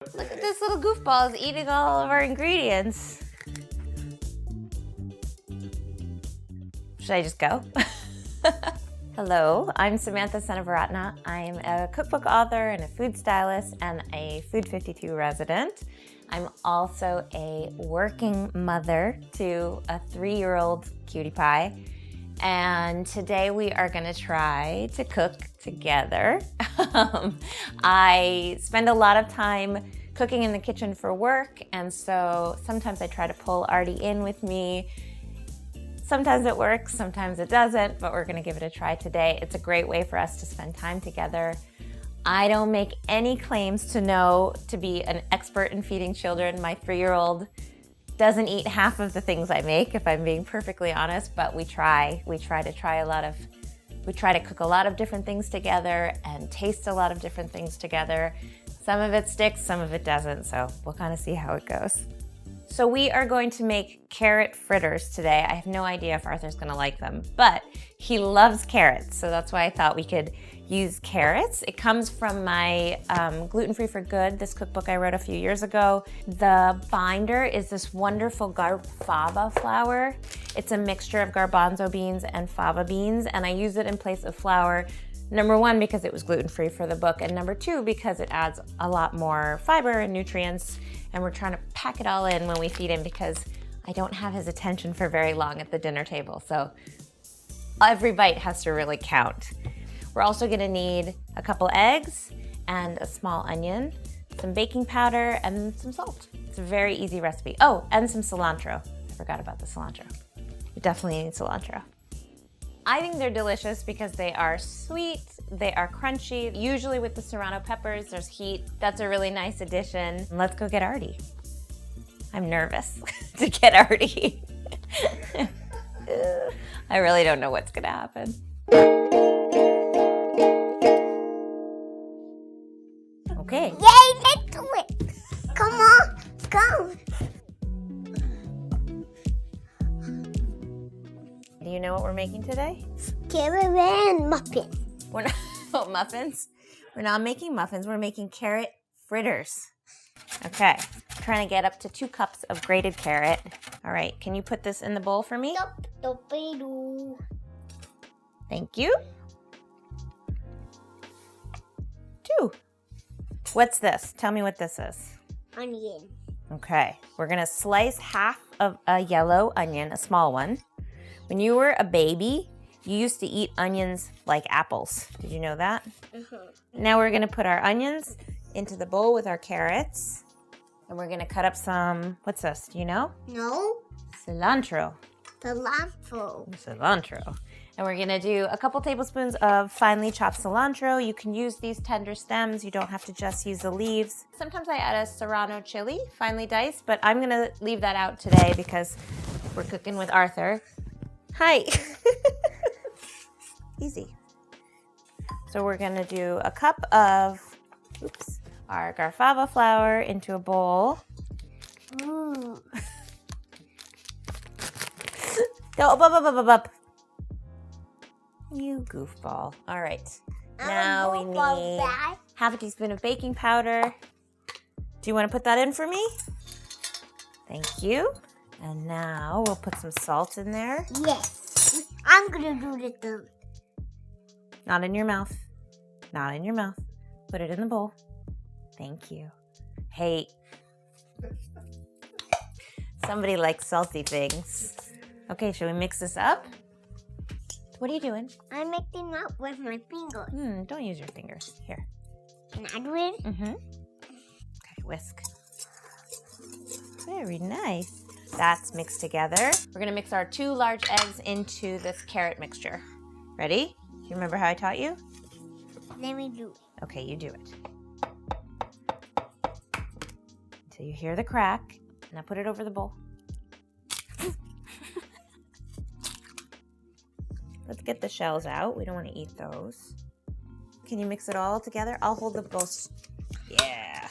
Look at this little goofball is eating all of our ingredients. Should I just go? Hello, I'm Samantha Senavaratna. I'm a cookbook author and a food stylist and a Food 52 resident. I'm also a working mother to a 3-year-old cutie pie. And today we are gonna try to cook together. I spend a lot of time cooking in the kitchen for work, and so sometimes I try to pull Artie in with me. Sometimes it works, sometimes it doesn't, but we're gonna give it a try today. It's a great way for us to spend time together. I don't make any claims to be an expert in feeding children. My 3-year-old doesn't eat half of the things I make, if I'm being perfectly honest, but we try to cook a lot of different things together and taste a lot of different things together. Some of it sticks, some of it doesn't, so we'll kind of see how it goes. So we are going to make carrot fritters today. I have no idea if Arthur's gonna like them, but he loves carrots, so that's why I thought we could use carrots. It comes from my Gluten-Free for Good, this cookbook I wrote a few years ago. The binder is this wonderful fava flour. It's a mixture of garbanzo beans and fava beans, and I use it in place of flour. Number 1, because it was gluten-free for the book, and number 2, because it adds a lot more fiber and nutrients, and we're trying to pack it all in when we feed him because I don't have his attention for very long at the dinner table, so every bite has to really count. We're also gonna need a couple eggs and a small onion, some baking powder, and some salt. It's a very easy recipe. Oh, and some cilantro. I forgot about the cilantro. You definitely need cilantro. I think they're delicious because they are sweet, they are crunchy. Usually with the serrano peppers, there's heat. That's a really nice addition. Let's go get Artie. I'm nervous to get Artie. I really don't know what's gonna happen. Okay. Yay, let's do it. Come on, go. Do you know what we're making today? Caravan muffin. We're not muffins. We're not making muffins. We're making carrot fritters. Okay. Trying to get up to 2 cups of grated carrot. All right. Can you put this in the bowl for me? Thank you. 2. What's this? Tell me what this is. Onion. Okay. We're going to slice half of a yellow onion, a small one. When you were a baby, you used to eat onions like apples. Did you know that? Now we're gonna put our onions into the bowl with our carrots. And we're gonna cut up some, what's this, do you know? No. Cilantro. Cilantro. And we're gonna do a couple tablespoons of finely chopped cilantro. You can use these tender stems. You don't have to just use the leaves. Sometimes I add a serrano chili, finely diced, but I'm gonna leave that out today because we're cooking with Arthur. Hi. Easy. So we're gonna do a cup of, our garbanzo-fava flour into a bowl. Ooh. Up. You goofball. All right. Now we need half a teaspoon of baking powder. Do you want to put that in for me? Thank you. And now we'll put some salt in there. Yes. I'm gonna do it too. Not in your mouth. Not in your mouth. Put it in the bowl. Thank you. Hey. Somebody likes salty things. Okay, should we mix this up? What are you doing? I'm mixing up with my fingers. Don't use your fingers. Here. Can I do it? Okay, whisk. Very nice. That's mixed together. We're gonna mix our 2 large eggs into this carrot mixture. Ready? Do you remember how I taught you? Let me do it. Okay, you do it. Until you hear the crack. Now put it over the bowl. Let's get the shells out. We don't want to eat those. Can you mix it all together? I'll hold the bowl. Yeah.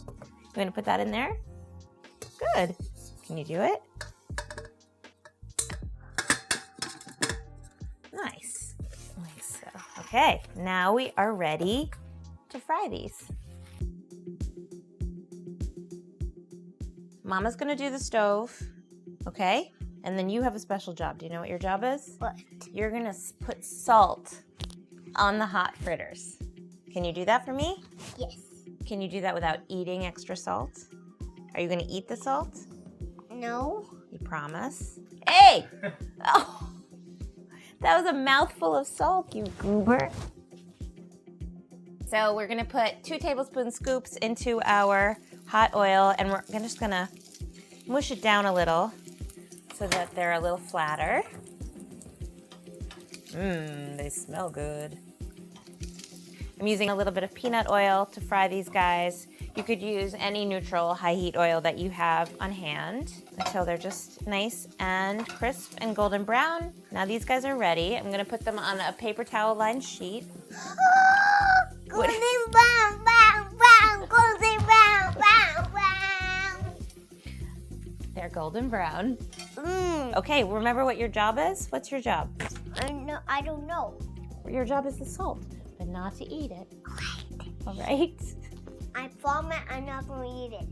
You want to put that in there? Good. Can you do it? Nice. Like so. Okay, now we are ready to fry these. Mama's gonna do the stove, okay? And then you have a special job. Do you know what your job is? What? You're gonna put salt on the hot fritters. Can you do that for me? Yes. Can you do that without eating extra salt? Are you gonna eat the salt? No. You promise? Hey! Oh, that was a mouthful of salt, you goober. So we're gonna put 2 tablespoon scoops into our hot oil, and we're just gonna mush it down a little so that they're a little flatter. They smell good. I'm using a little bit of peanut oil to fry these guys. You could use any neutral high heat oil that you have on hand until they're just nice and crisp and golden brown. Now these guys are ready. I'm gonna put them on a paper towel lined sheet. Golden brown, brown, brown, golden brown, brown, brown. They're golden brown. Okay, remember what your job is? What's your job? I don't know. Your job is the salt, but not to eat it. All right? I promise I'm not going to eat it.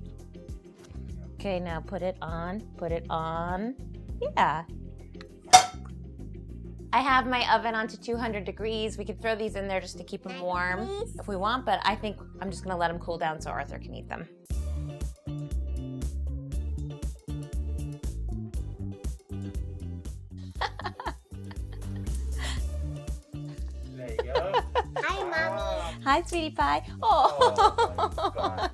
Okay, now put it on. Put it on. Yeah. I have my oven on to 200 degrees. We could throw these in there just to keep them warm if we want, but I think I'm just gonna let them cool down so Arthur can eat them. There you go. Hi, Mommy. Hi, sweetie pie. Oh my God.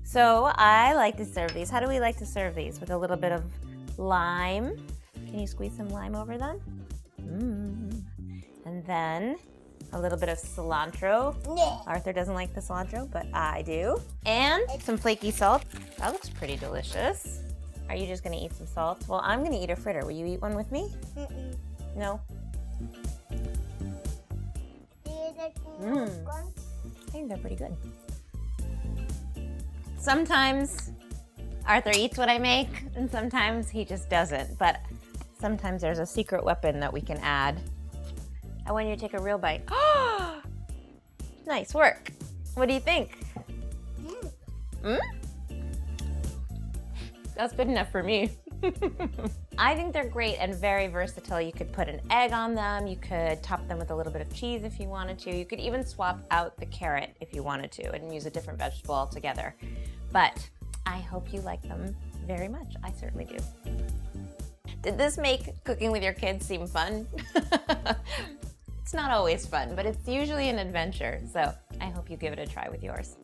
So I like to serve these. How do we like to serve these? With a little bit of lime. Can you squeeze some lime over them? And then a little bit of cilantro. Yeah. Arthur doesn't like the cilantro, but I do. And some flaky salt. That looks pretty delicious. Are you just gonna eat some salt? Well, I'm gonna eat a fritter. Will you eat one with me? No? I think they're pretty good. Sometimes Arthur eats what I make, and sometimes he just doesn't. But sometimes there's a secret weapon that we can add. I want you to take a real bite. Nice work. What do you think? That's good enough for me. I think they're great and very versatile. You could put an egg on them. You could top them with a little bit of cheese if you wanted to. You could even swap out the carrot if you wanted to and use a different vegetable altogether. But I hope you like them very much. I certainly do. Did this make cooking with your kids seem fun? It's not always fun, but it's usually an adventure. So I hope you give it a try with yours.